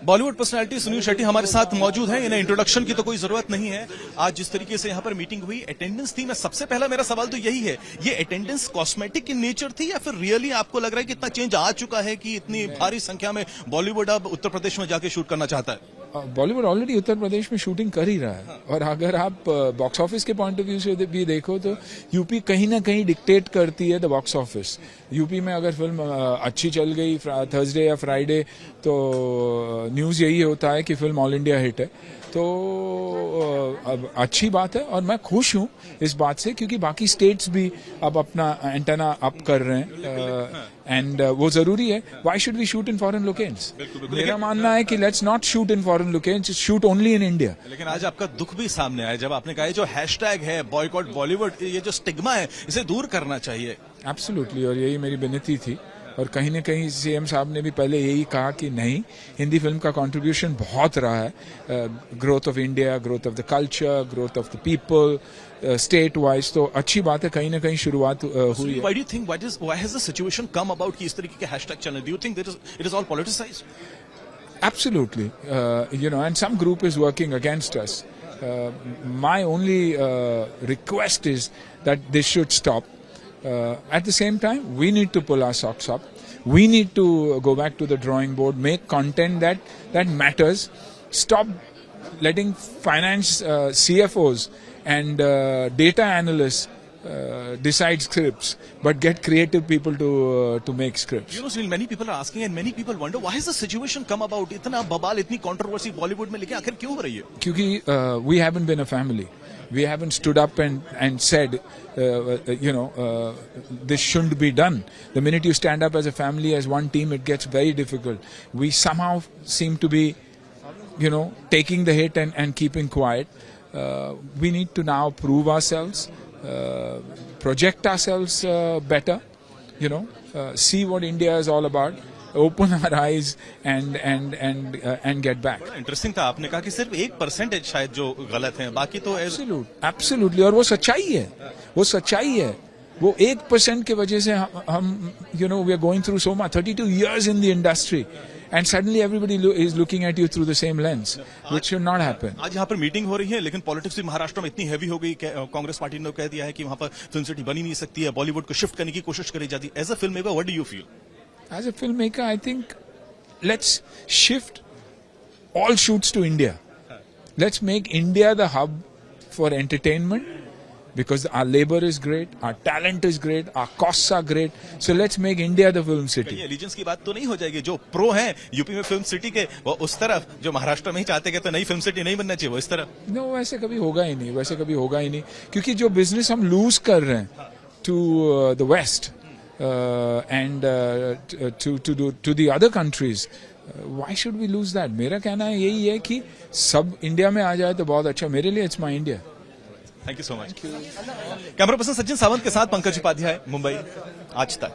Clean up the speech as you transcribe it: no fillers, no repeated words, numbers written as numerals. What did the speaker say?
Bollywood personality Sunil Shetty हमारे साथ मौजूद हैं। इन्हें इंट्रोडक्शन की तो कोई जरूरत नहीं है। आज जिस तरीके से यहाँ पर मीटिंग हुई, अटेंडेंस थी, मैं सबसे पहला मेरा सवाल तो यही है, ये अटेंडेंस कॉस्मेटिक इन नेचर थी या फिर रियली आपको लग रहा है कि इतना चेंज आ चुका है कि इतनी भारी संख्या में बॉलीवुड अब उत्तर प्रदेश में जाके शूट करना चाहता है? बॉलीवुड ऑलरेडी उत्तर प्रदेश में शूटिंग कर ही रहा है। और अगर आप बॉक्स ऑफिस के पॉइंट ऑफ व्यू से भी देखो तो यूपी कहीं ना कहीं डिक्टेट करती है द बॉक्स ऑफिस। यूपी में अगर फिल्म अच्छी चल गई थर्सडे या फ्राइडे तो न्यूज़ यही होता है कि फिल्म ऑल इंडिया हिट है। तो अब अच्छी बात है और मैं खुश हूं इस बात से, क्योंकि बाकी स्टेट्स भी अब अपना एंटेना अप कर रहे हैं एंड वो जरूरी है। Why should we shoot in foreign locations? मेरा मानना है कि let's not shoot in foreign locations, shoot only in India. लेकिन आज आपका दुख भी सामने आया जब आपने कहा जो हैशटैग है बॉयकॉट बॉलीवुड, ये जो स्टिग्मा है इसे दूर करना चाहिए। एब्सोल्युटली, और यही मेरी विनती थी। और कहीं न कहीं सीएम साहब ने भी पहले यही कहा कि नहीं, हिंदी फिल्म का कंट्रीब्यूशन बहुत रहा है, growth of India, growth of the culture, growth of the people, state wise. तो अच्छी बात है, कहीं ना कहीं शुरुआत हुई है। Why do you think why has the situation come about कि इस तरीके के हैशटैग चल रहे? Do you think it is all politicized? Absolutely, and some group is working against us. My only request is that this should stop. At the same time, we need to pull our socks up. We need to go back to the drawing board, make content that matters. Stop letting finance CFOs and data analysts decide scripts, but get creative people to make scripts. You know, Sunil, many people are asking and many people wonder why has the situation come about? इतना बवाल, इतनी controversy Bollywood में लेके आखिर क्यों हो रही है? क्योंकि we haven't been a family. We haven't stood up and said, this shouldn't be done. The minute you stand up as a family, as one team, it gets very difficult. We somehow seem to be, taking the hit and keeping quiet. We need to now prove ourselves, project ourselves better, see what India is all about. Open our eyes and get back. Interesting था, आपने कहा कि सिर्फ 1% शायद जो गलत है, बाकी तो एब्सोल्युटली, और वो सच्चाई है। वो 1% की वजह से हम we are going through so much, 32 years in the industry, and suddenly everybody is looking at you through the same lens, which should not happen. आज यहाँ पर मीटिंग हो रही है, लेकिन पॉलिटिक्स भी महाराष्ट्र में इतनी हैवी हो गई, कांग्रेस पार्टी ने कह दिया है कि वहाँ पर फिल्म सिटी बनी नहीं सकती है, बॉलीवुड को शिफ्ट करने की कोशिश करी जाती है। As a film maker, what do you feel? As a filmmaker, I think let's shift all shoots to India. Let's make India the hub for entertainment, because our labor is great, our talent is great, our costs are great. So let's make India the film city. ये allegiance की बात तो नहीं हो जाएगी? जो pro हैं UP में फिल्म सिटी के, वो उस तरफ, जो महाराष्ट्र में ही चाहते हैं तो नई फिल्म सिटी नहीं बनना चाहिए, वो इस तरफ। No, वैसे कभी होगा ही नहीं, क्योंकि जो बिजनेस हम लूज कर रहे हैं to the West. And to the other countries, why should we lose that? मेरा कहना है यही है कि सब इंडिया में आ जाए तो बहुत अच्छा। मेरे लिए it's my India. Thank you so much. Camera person Sachin Sawant के साथ पंकज उपाध्याय, मुंबई, आज तक।